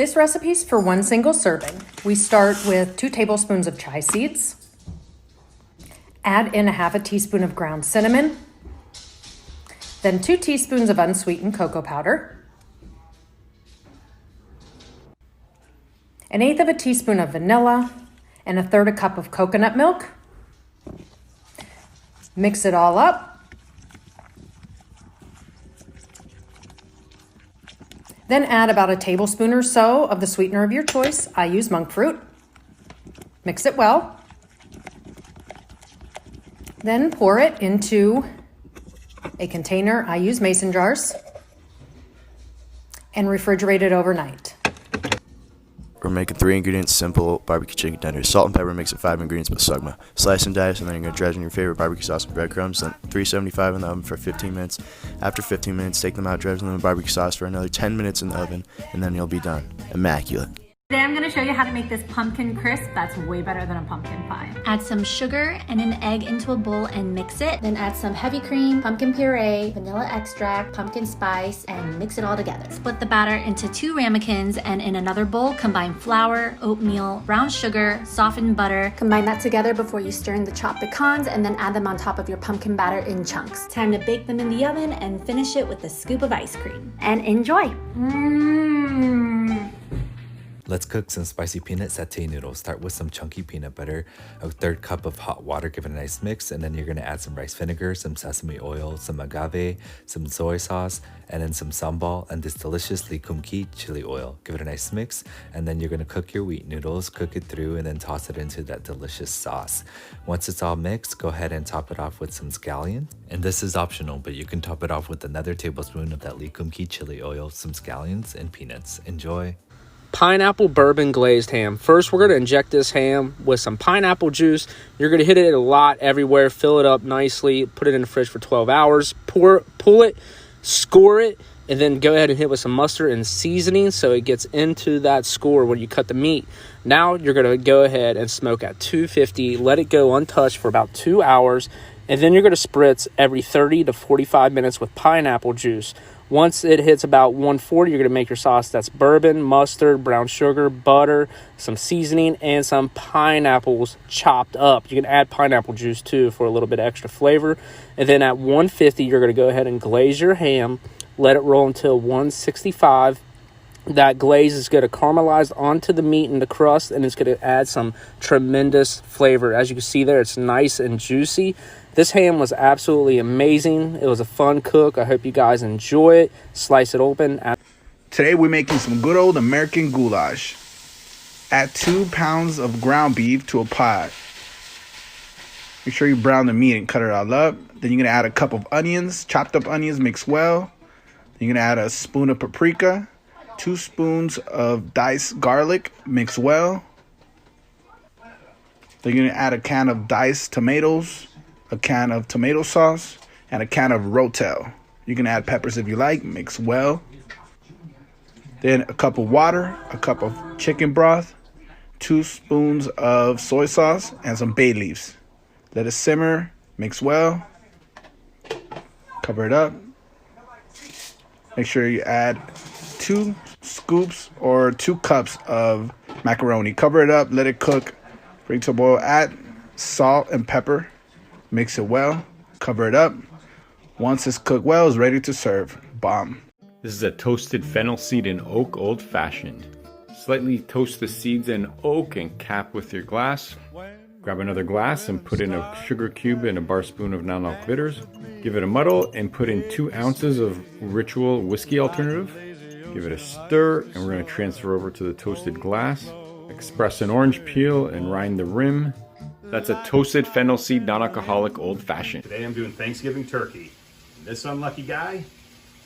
This recipe's for one single serving. We start with 2 tablespoons of chai seeds. Add in 1/2 teaspoon of ground cinnamon. Then 2 teaspoons of unsweetened cocoa powder. 1/8 teaspoon of vanilla, and 1/3 cup of coconut milk. Mix it all up. Then add about a tablespoon or so of the sweetener of your choice. I use monk fruit. Mix it well. Then pour it into a container. I use mason jars. And refrigerate it overnight. We're making 3 ingredients simple barbecue chicken tenders. Salt and pepper makes it 5 ingredients, but sugma. Slice and dice, and then you're going to dredge in your favorite barbecue sauce and breadcrumbs. Then 375 in the oven for 15 minutes. After 15 minutes, take them out, dredge them in barbecue sauce for another 10 minutes in the oven, and then you'll be done. Immaculate. Today I'm going to show you how to make this pumpkin crisp that's way better than a pumpkin pie. Add some sugar and an egg into a bowl and mix it. Then add some heavy cream, pumpkin puree, vanilla extract, pumpkin spice, and mix it all together. Split the batter into 2 ramekins, and in another bowl combine flour, oatmeal, brown sugar, softened butter. Combine that together before you stir in the chopped pecans, and then add them on top of your pumpkin batter in chunks. Time to bake them in the oven and finish it with a scoop of ice cream. And enjoy! Let's cook some spicy peanut satay noodles. Start with some chunky peanut butter, a 1/3 cup of hot water, give it a nice mix, and then you're gonna add some rice vinegar, some sesame oil, some agave, some soy sauce, and then some sambal, and this delicious likumki chili oil. Give it a nice mix, and then you're gonna cook your wheat noodles, cook it through, and then toss it into that delicious sauce. Once it's all mixed, go ahead and top it off with some scallion. And this is optional, but you can top it off with another tablespoon of that likumki chili oil, some scallions, and peanuts. Enjoy. Pineapple bourbon glazed ham. First, we're going to inject this ham with some pineapple juice. You're going to hit it a lot everywhere, fill it up nicely, put it in the fridge for 12 hours, pull it, score it, and then go ahead and hit with some mustard and seasoning so it gets into that score when you cut the meat. Now, you're going to go ahead and smoke at 250, let it go untouched for about 2 hours, and then you're going to spritz every 30 to 45 minutes with pineapple juice. Once it hits about 140, you're going to make your sauce. That's bourbon, mustard, brown sugar, butter, some seasoning, and some pineapples chopped up. You can add pineapple juice too for a little bit of extra flavor. And then at 150, you're going to go ahead and glaze your ham. Let it roll until 165. That glaze is going to caramelize onto the meat and the crust, and it's going to add some tremendous flavor. As you can see there, it's nice and juicy. This ham was absolutely amazing. It was a fun cook. I hope you guys enjoy it. Slice it open. Today we're making some good old American goulash. Add 2 pounds of ground beef to a pot. Make sure you brown the meat and cut it all up. Then you're going to add a cup of onions, chopped up onions, mix well. Then you're going to add a spoon of paprika, 2 spoons of diced garlic, mix well. Then you're going to add a can of diced tomatoes, a can of tomato sauce, and a can of rotel. You can add peppers if you like, mix well. Then a cup of water, a cup of chicken broth, 2 spoons of soy sauce, and some bay leaves. Let it simmer, mix well. Cover it up. Make sure you add 2 scoops or 2 cups of macaroni. Cover it up, let it cook, bring to a boil, add salt and pepper. Mix it well, cover it up. Once it's cooked well, it's ready to serve. Bomb. This is a toasted fennel seed in oak old fashioned. Slightly toast the seeds in oak and cap with your glass. Grab another glass and put in a sugar cube and a bar spoon of non-alc bitters. Give it a muddle and put in 2 ounces of Ritual whiskey alternative. Give it a stir, and we're going to transfer over to the toasted glass. Express an orange peel and rind the rim. That's a toasted fennel seed non-alcoholic old fashioned. Today I'm doing Thanksgiving turkey. And this unlucky guy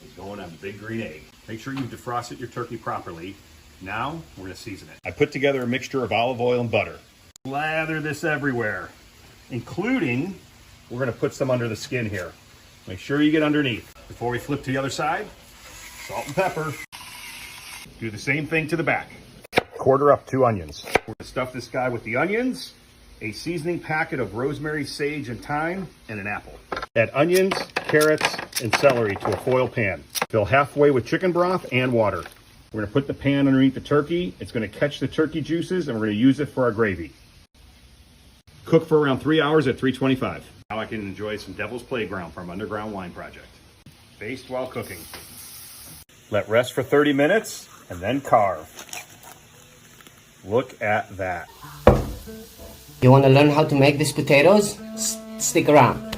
is going on the big green egg. Make sure you've defrosted your turkey properly. Now we're going to season it. I put together a mixture of olive oil and butter. Lather this everywhere, including, we're going to put some under the skin here. Make sure you get underneath. Before we flip to the other side, salt and pepper. Do the same thing to the back. Quarter up 2 onions. We're going to stuff this guy with the onions, a seasoning packet of rosemary, sage, and thyme, and an apple. Add onions, carrots, and celery to a foil pan. Fill halfway with chicken broth and water. We're gonna put the pan underneath the turkey. It's gonna catch the turkey juices and we're gonna use it for our gravy. Cook for around 3 hours at 325. Now I can enjoy some Devil's Playground from Underground Wine Project. Baste while cooking. Let rest for 30 minutes and then carve. Look at that. You want to learn how to make these potatoes? Stick around.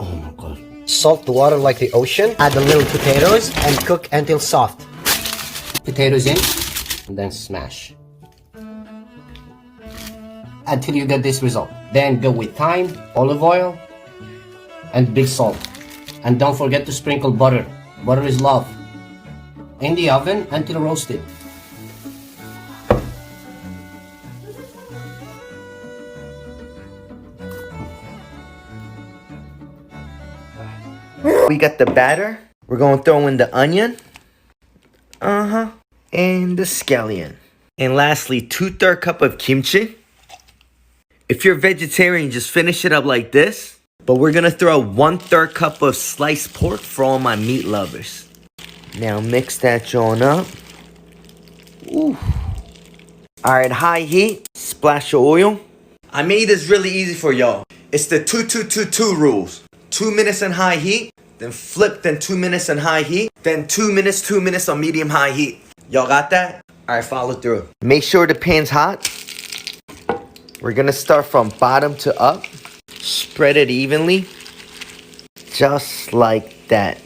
Oh my god. Salt the water like the ocean. Add the little potatoes and cook until soft. Potatoes in and then smash. Until you get this result. Then go with thyme, olive oil, and big salt. And don't forget to sprinkle butter. Butter is love. In the oven until roasted. We got the batter. We're going to throw in the onion. And the scallion. And lastly, 2/3 cup of kimchi. If you're vegetarian, just finish it up like this. But we're going to throw 1/3 cup of sliced pork for all my meat lovers. Now mix that joint up. Ooh. Alright, high heat. Splash of oil. I made this really easy for y'all. It's the 2-2-2-2 rules. 2 minutes in high heat. Then flip, then 2 minutes in high heat. Then 2 minutes on medium high heat. Y'all got that? Alright, follow through. Make sure the pan's hot. We're gonna start from bottom to up. Spread it evenly. Just like that.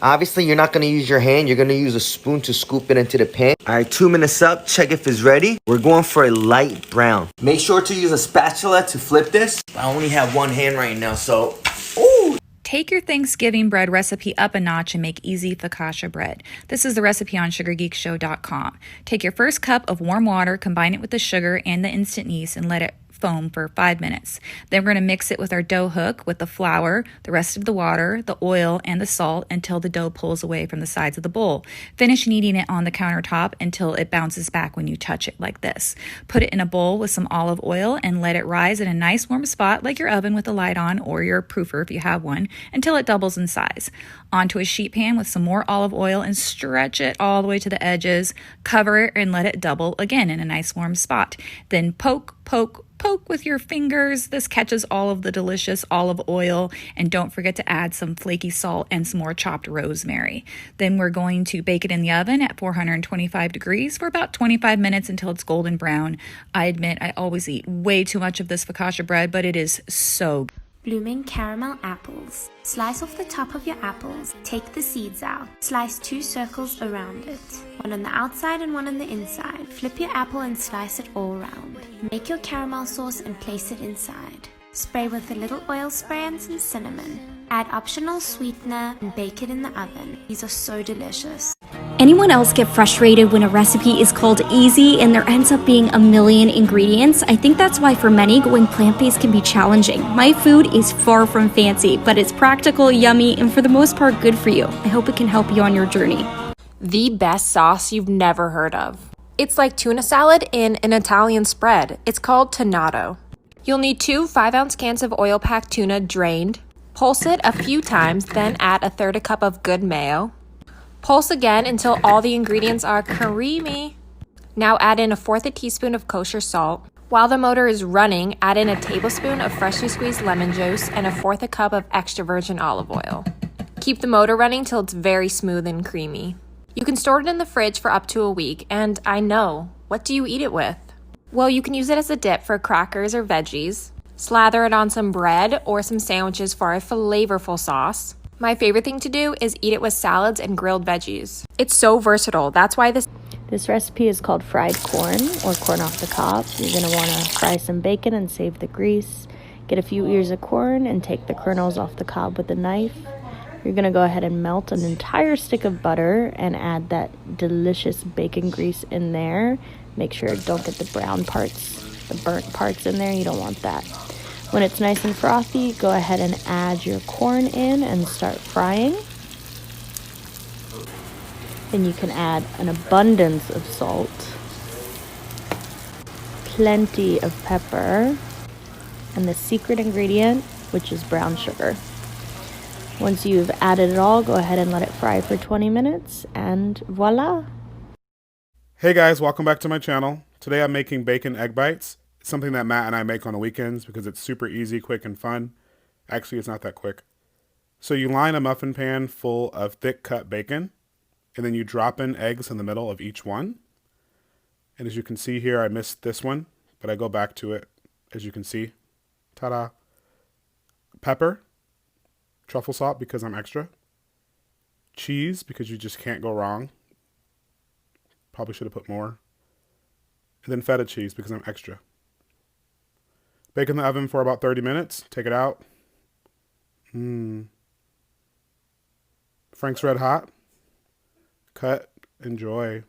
Obviously, you're not gonna use your hand. You're gonna use a spoon to scoop it into the pan. Alright, 2 minutes up. Check if it's ready. We're going for a light brown. Make sure to use a spatula to flip this. I only have one hand right now, so... Ooh! Take your Thanksgiving bread recipe up a notch and make easy focaccia bread. This is the recipe on sugargeekshow.com. Take your first cup of warm water, combine it with the sugar and the instant yeast, and let it foam for 5 minutes. Then we're going to mix it with our dough hook with the flour, the rest of the water, the oil, and the salt until the dough pulls away from the sides of the bowl. Finish kneading it on the countertop until it bounces back when you touch it like this. Put it in a bowl with some olive oil and let it rise in a nice warm spot like your oven with the light on or your proofer if you have one until it doubles in size. Onto a sheet pan with some more olive oil and stretch it all the way to the edges. Cover it and let it double again in a nice warm spot. Then poke with your fingers. This catches all of the delicious olive oil, and don't forget to add some flaky salt and some more chopped rosemary. Then we're going to bake it in the oven at 425 degrees for about 25 minutes until it's golden brown. I admit I always eat way too much of this focaccia bread, but it is so good. Blooming caramel apples. Slice off the top of your apples, take the seeds out, slice 2 circles around it, one on the outside and one on the inside. Flip your apple and slice it all around. Make your caramel sauce and place it inside. Spray with a little oil spray and some cinnamon. Add optional sweetener and bake it in the oven. These are so delicious. Anyone else get frustrated when a recipe is called easy and there ends up being a million ingredients? I think that's why for many, going plant-based can be challenging. My food is far from fancy, but it's practical, yummy, and for the most part good for you. I hope it can help you on your journey. The best sauce you've never heard of. It's like tuna salad in an Italian spread. It's called tonnato. You'll need 2 5-ounce cans of oil-packed tuna drained. Pulse it a few times, then add 1/3 cup of good mayo. Pulse again until all the ingredients are creamy. Now add in 1/4 teaspoon of kosher salt. While the motor is running, add in a tablespoon of freshly squeezed lemon juice and 1/4 cup of extra virgin olive oil. Keep the motor running till it's very smooth and creamy. You can store it in the fridge for up to a week, and I know, what do you eat it with? Well, you can use it as a dip for crackers or veggies. Slather it on some bread or some sandwiches for a flavorful sauce. My favorite thing to do is eat it with salads and grilled veggies. It's so versatile. That's why this recipe is called fried corn or corn off the cob. You're going to want to fry some bacon and save the grease. Get a few ears of corn and take the kernels off the cob with a knife. You're going to go ahead and melt an entire stick of butter and add that delicious bacon grease in there. Make sure don't get the brown parts, the burnt parts in there. You don't want that. When it's nice and frothy, go ahead and add your corn in and start frying. Then you can add an abundance of salt, plenty of pepper, and the secret ingredient, which is brown sugar. Once you've added it all, go ahead and let it fry for 20 minutes, and voila, Hey guys, welcome back to my channel. Today I'm making bacon egg bites. It's something that Matt and I make on the weekends because it's super easy, quick, and fun. Actually, it's not that quick. So you line a muffin pan full of thick cut bacon, and then you drop in eggs in the middle of each one. And as you can see here, I missed this one, but I go back to it, as you can see. Ta-da. Pepper, truffle salt because I'm extra, cheese because you just can't go wrong. Probably should have put more. And then feta cheese because I'm extra. Bake in the oven for about 30 minutes. Take it out. Frank's Red Hot. Cut. Enjoy.